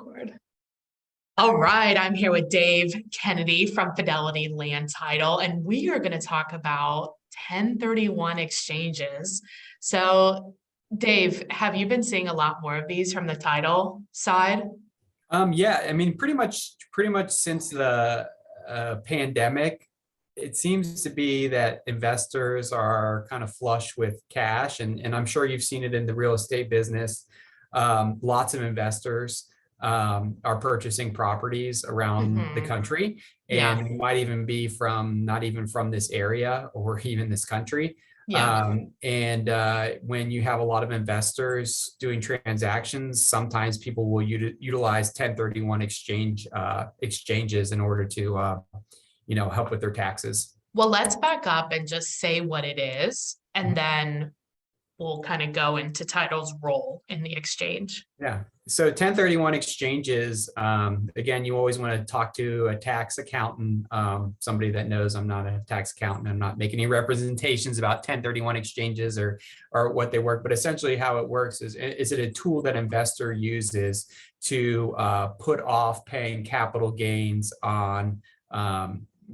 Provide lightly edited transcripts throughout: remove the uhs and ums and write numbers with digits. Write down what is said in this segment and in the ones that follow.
Record. All right, I'm here with Dave Kennedy from Fidelity Land Title, and we are going to talk about 1031 exchanges. So, Dave, have you been seeing a lot more of these from the title side? Yeah, I mean, pretty much since the pandemic, it seems to be that investors are kind of flush with cash, and I'm sure you've seen it in the real estate business. Lots of investors are purchasing properties around the country, Yeah. and might even be from not even from this area or even this country. Yeah. When you have a lot of investors doing transactions, sometimes people will utilize 1031 exchanges in order to help with their taxes. Well, let's back up and just say what it is, and then we'll kind of go into title's role in the exchange. Yeah. So 1031 exchanges, again, you always want to talk to a tax accountant, somebody that knows. I'm not a tax accountant. I'm not making any representations about 1031 exchanges or what they work, but essentially how it works is it a tool that investor uses to put off paying capital gains on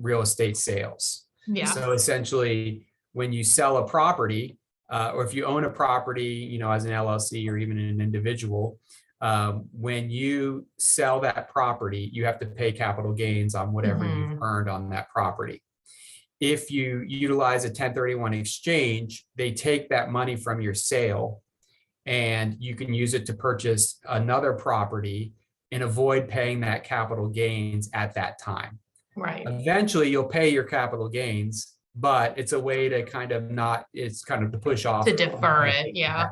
real estate sales. Yeah. So essentially, when you sell a property, or if you own a property, as an LLC or even an individual, when you sell that property, you have to pay capital gains on whatever you've earned on that property. If you utilize a 1031 exchange, they take that money from your sale and you can use it to purchase another property and avoid paying that capital gains at that time. Right. Eventually, you'll pay your capital gains, but it's a way to kind of to push off. To defer it, yeah.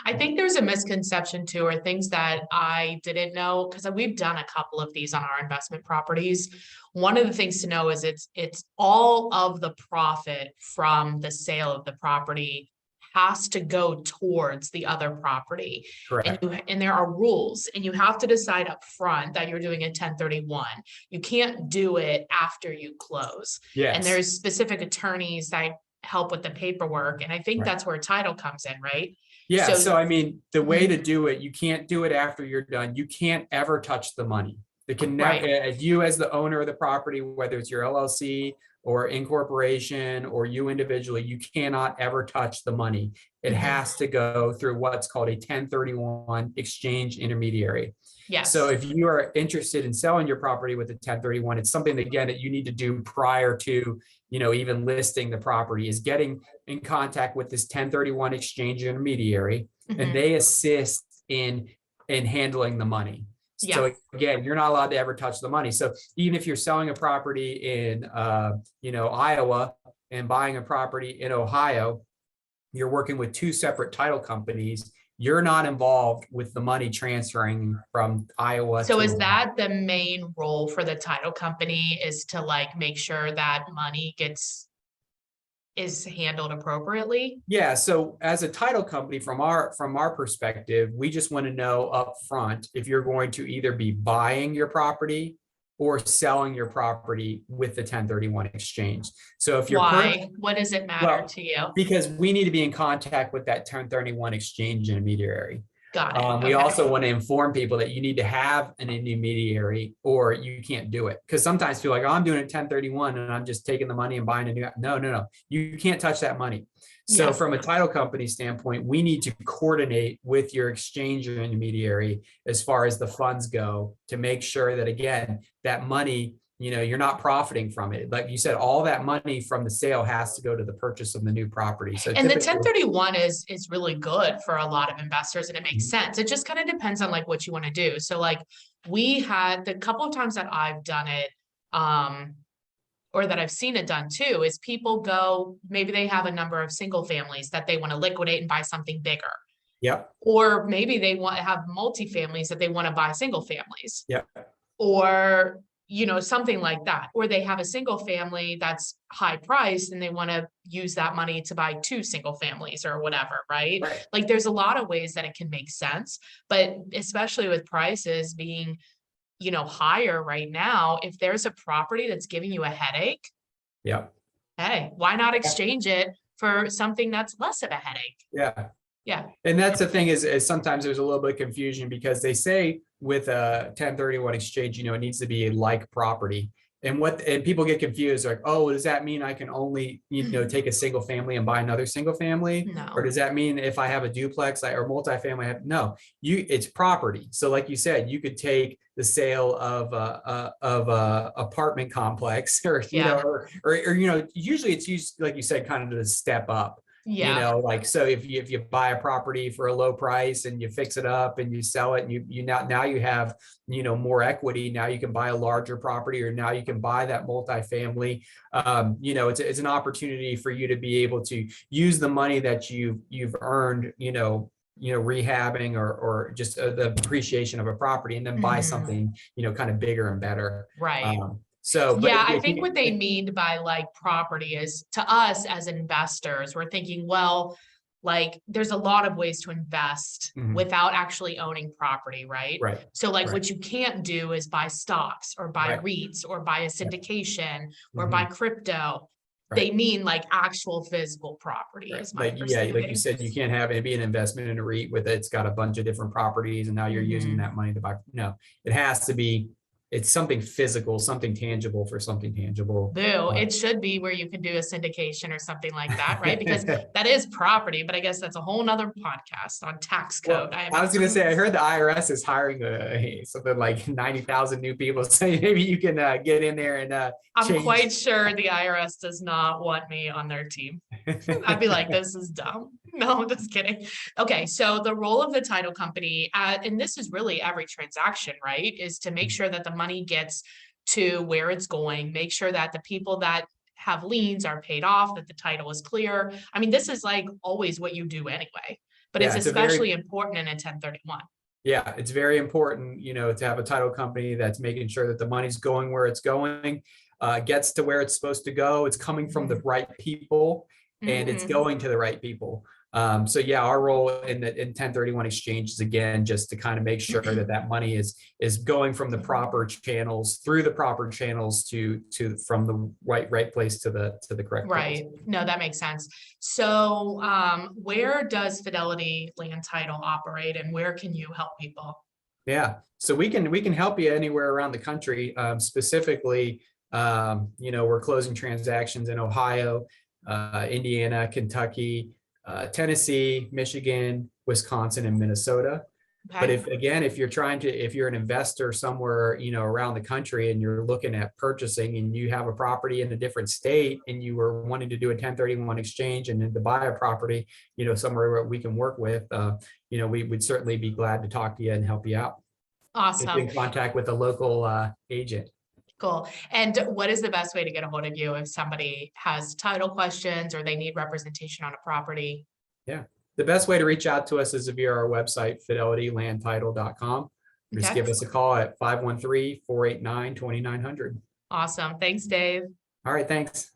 I think there's a misconception too, or things that I didn't know, because we've done a couple of these on our investment properties. One of the things to know is it's all of the profit from the sale of the property has to go towards the other property. Correct. And there are rules, and you have to decide up front that you're doing a 1031. You can't do it after you close. Yes. And there's specific attorneys that help with the paperwork. And I think that's where title comes in, right? Yeah. So I mean, the way to do it, you can't do it after you're done. You can't ever touch the money. It can never, you as the owner of the property, whether it's your LLC or incorporation or you individually, you cannot ever touch the money. It has to go through what's called a 1031 exchange intermediary. Yes. So if you are interested in selling your property with a 1031, it's something, again, that you need to do prior to, even listing the property, is getting in contact with this 1031 exchange intermediary, and they assist in handling the money. Yeah. So again, you're not allowed to ever touch the money. So even if you're selling a property in, Iowa and buying a property in Ohio, you're working with two separate title companies. You're not involved with the money transferring from Iowa. So is that the main role for the title company, is to make sure that money is handled appropriately? Yeah. So as a title company, from our perspective, we just want to know up front if you're going to either be buying your property or selling your property with the 1031 exchange. So if you're what does it matter to you? Because we need to be in contact with that 1031 exchange intermediary. Got it. We also want to inform people that you need to have an intermediary or you can't do it. Because sometimes people are like, oh, I'm doing it 1031 and I'm just taking the money and buying a new. No. You can't touch that money. So from a title company standpoint, we need to coordinate with your exchange or intermediary as far as the funds go to make sure that, again, that money, you're not profiting from it. Like you said, all that money from the sale has to go to the purchase of the new property. So and the 1031 is really good for a lot of investors, and it makes sense. It just kind of depends on what you want to do. So we had the couple of times that I've done it, or that I've seen it done too, is people go, maybe they have a number of single families that they want to liquidate and buy something bigger. Yep. Or maybe they want to have multifamilies that they want to buy single families. Yep. Or something like that. Or they have a single family that's high priced and they want to use that money to buy two single families or whatever, right? There's a lot of ways that it can make sense, but especially with prices being, higher right now, if there's a property that's giving you a headache, hey, why not exchange it for something that's less of a headache? Yeah. Yeah. And that's the thing is sometimes there's a little bit of confusion because they say with a 1031 exchange, it needs to be a like property. And people get confused, like, oh, does that mean I can only, take a single family and buy another single family? Or No. does that mean if I have a duplex or multifamily, no, it's property. So like you said, you could take the sale of a apartment complex Yeah. usually it's used, like you said, kind of to step up. Yeah. Like, so if you buy a property for a low price and you fix it up and you sell it, and you now you have, more equity. Now you can buy a larger property, or now you can buy that multifamily. It's an opportunity for you to be able to use the money that you've earned, rehabbing or just the appreciation of a property, and then buy something, kind of bigger and better. Right. So, but Yeah, I think what they mean by like property is, to us as investors, we're thinking, well, like there's a lot of ways to invest without actually owning property, right? Right. So like Right. what you can't do is buy stocks or buy Right. REITs or buy a syndication or Mhm. buy crypto. They mean like actual physical property is my Like, yeah, like you understanding. said, you can't have it be an investment in a REIT with it's got a bunch of different properties, and now you're using that money to buy. No, it has to be, it's something physical, something tangible for something tangible. Boo, it should be where you can do a syndication or something like that, right? Because that is property, but I guess that's a whole nother podcast on tax code. Well, I was going to say, I heard the IRS is hiring something like 90,000 new people. So maybe you can get in there and I'm change. quite sure the IRS does not want me on their team. I'd be like, this is dumb. No, I'm just kidding. Okay, so the role of the title company, and this is really every transaction, right, is to make sure that the money gets to where it's going, make sure that the people that have liens are paid off, that the title is clear. I mean, this is like always what you do anyway, but Yeah, it's it's a very- especially important in a 1031. Yeah, it's very important, to have a title company that's making sure that the money's going where it's going, gets to where it's supposed to go. It's coming from the right people, and it's going to the right people. So yeah, our role in 1031 exchange is, again, just to kind of make sure that that money is going from the proper channels, through the proper channels to from the right place to the correct place. Right. No, that makes sense. So where does Fidelity Land Title operate, and where can you help people? Yeah, so we can help you anywhere around the country. Specifically, we're closing transactions in Ohio, Indiana, Kentucky, Tennessee, Michigan, Wisconsin, and Minnesota. But Okay. if you're an investor somewhere, around the country, and you're looking at purchasing, and you have a property in a different state, and you were wanting to do a 1031 exchange and then to buy a property, somewhere where we can work with, we would certainly be glad to talk to you and help you out. Get Awesome. in contact with a local agent. Cool. And what is the best way to get a hold of you if somebody has title questions or they need representation on a property? Yeah. The best way to reach out to us is via our website, fidelitylandtitle.com. Just Okay. give us a call at 513-489-2900. Awesome. Thanks, Dave. All right. Thanks.